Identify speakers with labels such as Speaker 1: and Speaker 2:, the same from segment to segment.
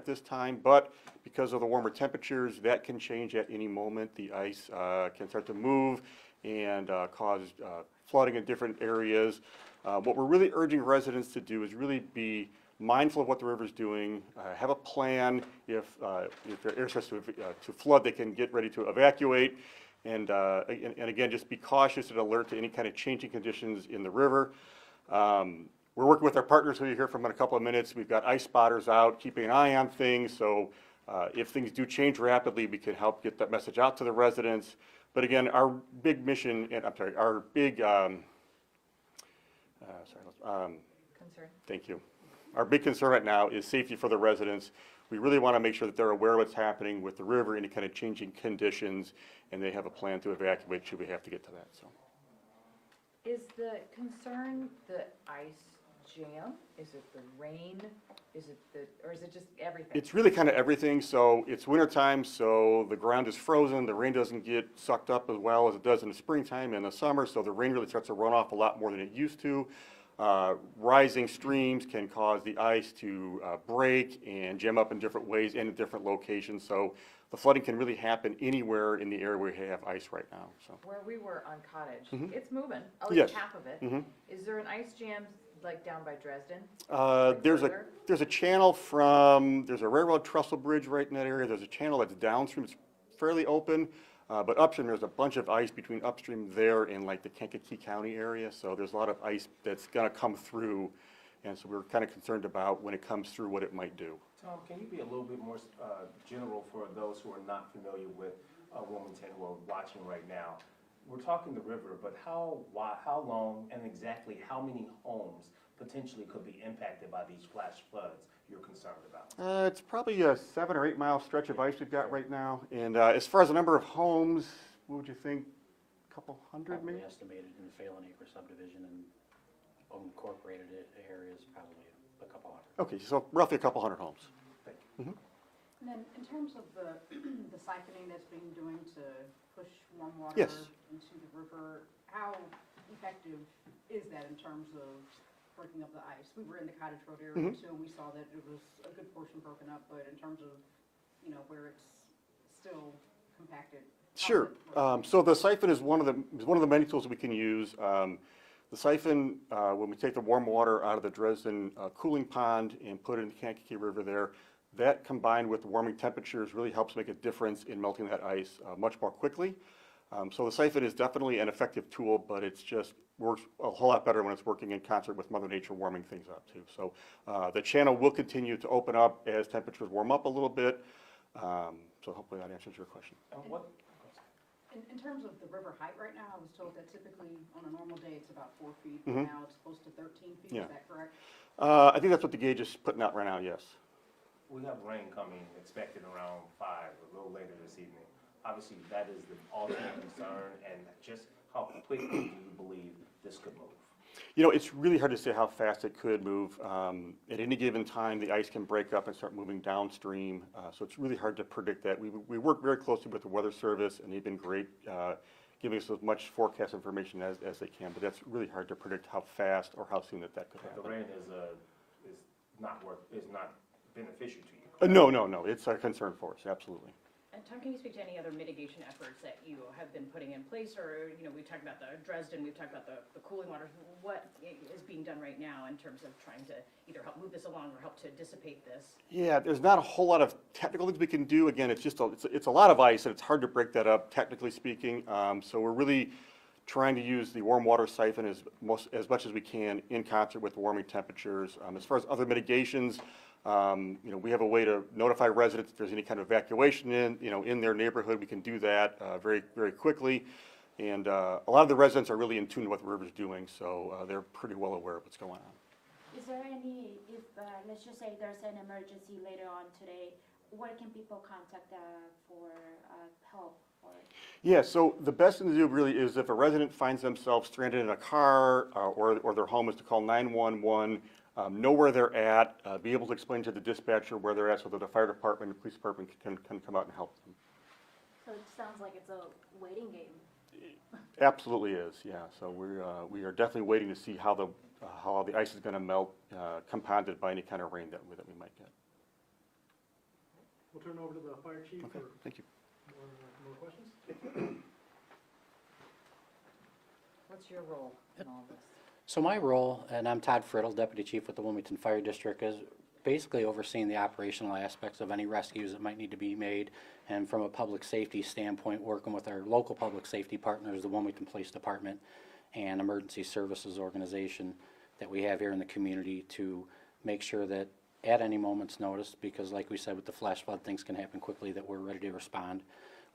Speaker 1: at this time, but because of the warmer temperatures, that can change at any moment. The ice can start to move and cause flooding in different areas. What we're really urging residents to do is really be mindful of what the river's doing, have a plan. If their area starts to flood, they can get ready to evacuate. And again, just be cautious and alert to any kind of changing conditions in the river. We're working with our partners who you'll hear from in a couple of minutes. We've got ice spotters out, keeping an eye on things. So if things do change rapidly, we can help get that message out to the residents. But again, our big mission, our big, concern. Thank you. Our big concern right now is safety for the residents. We really want to make sure that they're aware of what's happening with the river, any kind of changing conditions, and they have a plan to evacuate should we have to get to that. So,
Speaker 2: is the concern the ice jam? Is it the rain? Is it or is it just everything?
Speaker 1: It's really kind of everything. So it's wintertime, so the ground is frozen. The rain doesn't get sucked up as well as it does in the springtime and the summer. So the rain really starts to run off a lot more than it used to. Rising streams can cause the ice to break and jam up in different ways and in different locations. So the flooding can really happen anywhere in the area where we have ice right now. So
Speaker 2: where we were on Cottage,
Speaker 1: Mm-hmm.
Speaker 2: it's moving. At least
Speaker 1: Yes.
Speaker 2: half of it.
Speaker 1: Mm-hmm.
Speaker 2: Is there an ice jam like down by Dresden?
Speaker 1: There's a channel from, there's a railroad trestle bridge right in that area. There's a channel that's downstream. It's fairly open. But upstream, there's a bunch of ice between upstream there and like the Kankakee County area. So there's a lot of ice that's going to come through. And so we're kind of concerned about when it comes through what it might do.
Speaker 3: Tom, can you be a little bit more general for those who are not familiar with Wilmington who are watching right now? We're talking the river, but how long and exactly how many homes potentially could be impacted by these flash floods you're concerned about?
Speaker 1: It's probably a 7 or 8 mile stretch of ice we've got right now. And as far as the number of homes, what would you think? A couple hundred maybe?
Speaker 4: Probably estimated in the Phelan Acre subdivision and unincorporated areas, probably a couple hundred.
Speaker 1: Okay, so roughly a couple hundred homes.
Speaker 3: Thank you.
Speaker 1: Mm-hmm.
Speaker 5: And then in terms of the siphoning that's being doing to push warm water
Speaker 1: Yes.
Speaker 5: into the river, how effective is that in terms of breaking up the ice? We were in the Cottage Road area
Speaker 1: Mhm.
Speaker 5: too, and we saw that it was a good portion broken up, but in terms of, where it's still compacted. how
Speaker 1: Sure.
Speaker 5: does it work?
Speaker 1: So the siphon is one of the many tools we can use. The siphon, when we take the warm water out of the Dresden cooling pond and put it in the Kankakee River there, that combined with the warming temperatures really helps make a difference in melting that ice much more quickly. So the siphon is definitely an effective tool, but it's just works a whole lot better when it's working in concert with Mother Nature warming things up too. So the channel will continue to open up as temperatures warm up a little bit. So hopefully that answers your question.
Speaker 3: And what?
Speaker 5: In terms of the river height right now, I was told that typically on a normal day it's about 4 feet.
Speaker 1: Mhm.
Speaker 5: Now it's close to 13 feet.
Speaker 1: Yeah.
Speaker 5: Is that correct?
Speaker 1: I think that's what the gauge is putting out right now, yes.
Speaker 3: We have rain coming, expected around 5, a little later this evening. Obviously, that is the ultimate concern, and just how quickly do you believe this could move?
Speaker 1: It's really hard to say how fast it could move. At any given time, the ice can break up and start moving downstream, so it's really hard to predict that. We work very closely with the Weather Service, and they've been great giving us as much forecast information as they can, but that's really hard to predict how fast or how soon that could
Speaker 3: But
Speaker 1: happen.
Speaker 3: the rain is not beneficial to you.
Speaker 1: No, it's a concern for us, absolutely.
Speaker 6: And Tom, can you speak to any other mitigation efforts that you have been putting in place? Or, we've talked about the Dresden, we've talked about the cooling water. What is being done right now in terms of trying to either help move this along or help to dissipate this?
Speaker 1: Yeah, there's not a whole lot of technical things we can do. Again, it's just it's a lot of ice, and it's hard to break that up, technically speaking. So we're really trying to use the warm water siphon as much as we can in concert with the warming temperatures. As far as other mitigations, we have a way to notify residents if there's any kind of evacuation in their neighborhood. We can do that very, very quickly. And a lot of the residents are really in tune with what the river's doing, so they're pretty well aware of what's going on.
Speaker 7: Is there any, if let's just say there's an emergency later on today, where can people contact for help?
Speaker 1: Yeah, so the best thing to do really is if a resident finds themselves stranded in a car or their home is to call 911. Know where they're at, be able to explain to the dispatcher where they're at so that the fire department and police department can come out and help them.
Speaker 7: So it sounds like it's a waiting game.
Speaker 1: Absolutely is, yeah. So we are definitely waiting to see how the ice is going to melt, compounded by any kind of rain that we might get.
Speaker 8: We'll turn it over to the fire chief
Speaker 1: Okay,
Speaker 8: for
Speaker 1: thank you.
Speaker 8: more questions.
Speaker 2: What's your role in all this?
Speaker 4: So my role, and I'm Todd Friddle, Deputy Chief with the Wilmington Fire District, is basically overseeing the operational aspects of any rescues that might need to be made, and from a public safety standpoint, working with our local public safety partners, the Wilmington Police Department and Emergency Services Organization that we have here in the community, to make sure that at any moment's notice, because like we said with the flash flood, things can happen quickly, that we're ready to respond.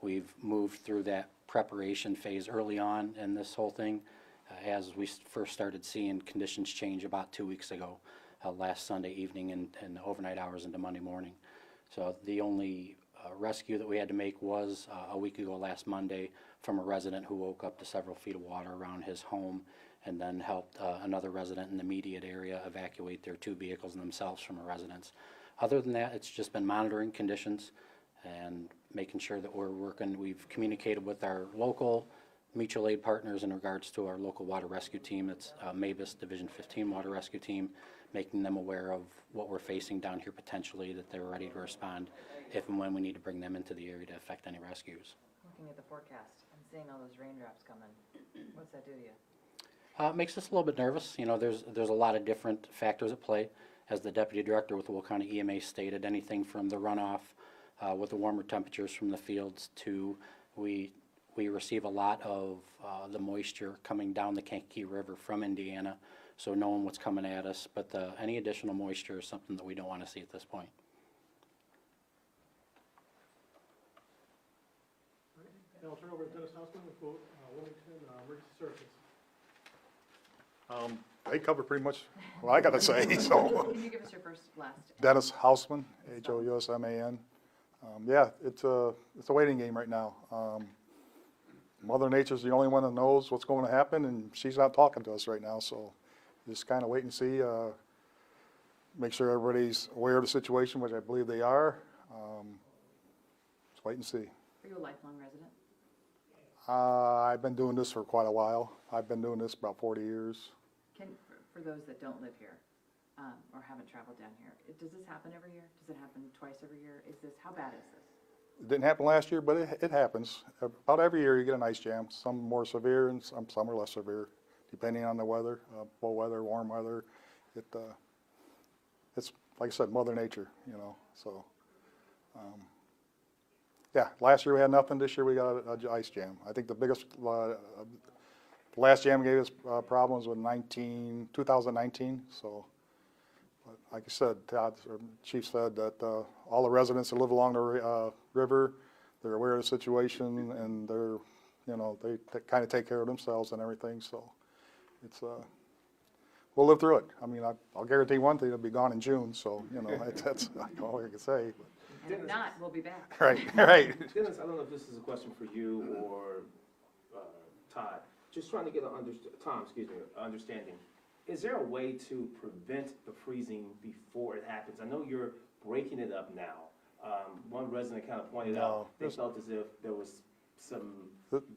Speaker 4: We've moved through that preparation phase early on in this whole thing, as we first started seeing conditions change about 2 weeks ago, last Sunday evening and the overnight hours into Monday morning. So the only rescue that we had to make was a week ago last Monday from a resident who woke up to several feet of water around his home, and then helped another resident in the immediate area evacuate their 2 vehicles and themselves from a residence. Other than that, it's just been monitoring conditions and making sure that we're working. We've communicated with our local mutual aid partners in regards to our local water rescue team. It's Mavis Division 15 Water Rescue Team, making them aware of what we're facing down here potentially, that they're ready to respond if and when we need to bring them into the area to effect any rescues.
Speaker 2: Looking at the forecast and seeing all those raindrops coming, what's that do to you?
Speaker 4: It makes us a little bit nervous. You know, there's a lot of different factors at play. As the Deputy Director with the Will County EMA stated, anything from the runoff with the warmer temperatures from the fields to we receive a lot of the moisture coming down the Kankakee River from Indiana, so knowing what's coming at us, but any additional moisture is something that we don't want to see at this point.
Speaker 8: And I'll turn over to Dennis Hausman with Wilmington Emergency Services.
Speaker 9: They cover pretty much what I gotta say, so.
Speaker 2: Can you give us your first, last?
Speaker 9: Dennis Hausman, Housman. Yeah, it's a waiting game right now. Mother Nature's the only one that knows what's going to happen, and she's not talking to us right now, so just kind of wait and see. Make sure everybody's aware of the situation, which I believe they are. Just wait and see.
Speaker 2: Are you a lifelong resident?
Speaker 9: I've been doing this for quite a while. I've been doing this about 40 years.
Speaker 2: For those that don't live here, or haven't traveled down here, does this happen every year? Does it happen twice every year? How bad is this?
Speaker 9: It didn't happen last year, but it happens. About every year you get an ice jam, some more severe and some are less severe, depending on the weather, cold weather, warm weather. It's, like I said, Mother Nature, you know, so. Yeah, last year we had nothing, this year we got an ice jam. I think the biggest, the last jam gave us problems with 2019, so. But like I said, Todd, or Chief said that all the residents that live along the river, they're aware of the situation, and they're, you know, they kind of take care of themselves and everything. So it's we'll live through it. I mean, I'll guarantee one thing: it'll be gone in June. So you know, that's all I can say. But.
Speaker 2: And if not, we'll be back.
Speaker 9: Right, right.
Speaker 3: Dennis, I don't know if this is a question for you or Todd. Just trying to get understanding. Is there a way to prevent the freezing before it happens? I know you're breaking it up now. One resident kind of pointed out they felt as if there was some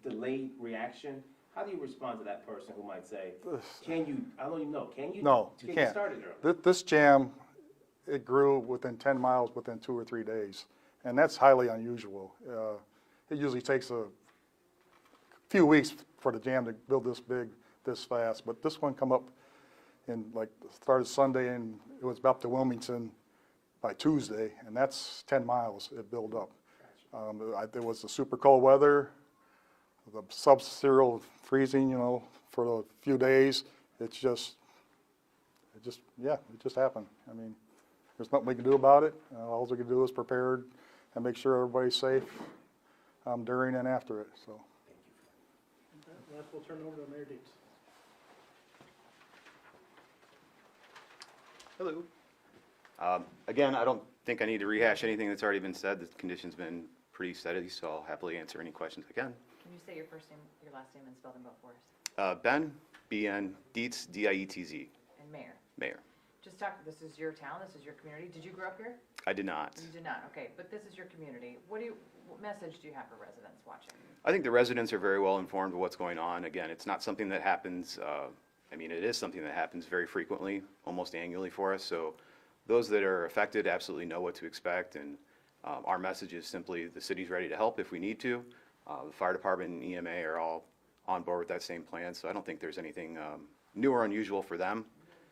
Speaker 3: delayed reaction. How do you respond to that person who might say, can you, I don't even know, can you?
Speaker 9: No, you
Speaker 3: get
Speaker 9: can't.
Speaker 3: Started early?
Speaker 9: This jam, it grew within 10 miles within 2 or 3 days, and that's highly unusual. It usually takes a few weeks for the jam to build this big, this fast, but this one come up in like started Sunday, and it was up to Wilmington by Tuesday, and that's 10 miles it built up. There was the super cold weather, the sub-zero freezing, you know, for a few days. It just happened. I mean, there's nothing we can do about it. All we can do is prepare and make sure everybody's safe during and after it. So.
Speaker 8: And that's, we'll turn it over to Mayor Dietz.
Speaker 10: Hello. Again, I don't think I need to rehash anything that's already been said. The condition's been pretty steady, so I'll happily answer any questions I can.
Speaker 2: Can you say your first name, your last name, and spell them both for us?
Speaker 10: Ben, B-N, Dietz, D-I-E-T-Z.
Speaker 2: And Mayor.
Speaker 10: Mayor.
Speaker 2: Just talk, this is your town, this is your community. Did you grow up here?
Speaker 10: I did not.
Speaker 2: You did not, okay, but this is your community. What message do you have for residents watching?
Speaker 10: I think the residents are very well informed of what's going on. Again, it's not something that happens, I mean, it is something that happens very frequently, almost annually for us. So those that are affected absolutely know what to expect, and Our message is simply the city's ready to help if we need to. The fire department and EMA are all on board with that same plan, so I don't think there's anything new or unusual for them.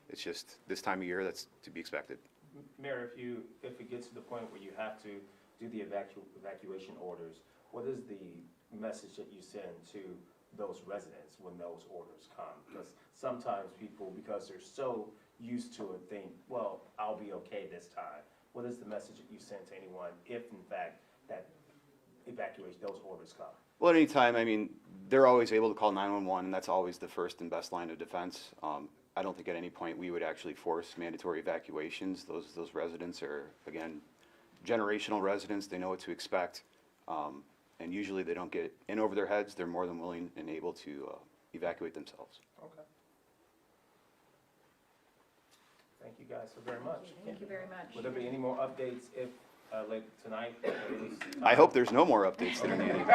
Speaker 10: It's just this time of year that's to be expected.
Speaker 3: Mayor, if it gets to the point where you have to do the evacuation orders, what is the message that you send to those residents when those orders come? Because sometimes people, because they're so used to it, think, well, I'll be okay this time. What is the message that you send to anyone if, in fact, that evacuation, those orders come?
Speaker 10: Well, at any time, I mean, they're always able to call 911, and that's always the first and best line of defense. I don't think at any point we would actually force mandatory evacuations. Those residents are, again, generational residents. They know what to expect, and usually they don't get in over their heads. They're more than willing and able to evacuate themselves.
Speaker 3: Okay. Thank you guys so very much.
Speaker 6: Thank you very much.
Speaker 3: Will there be any more updates if, later tonight?
Speaker 10: I hope there's no more updates that are needed.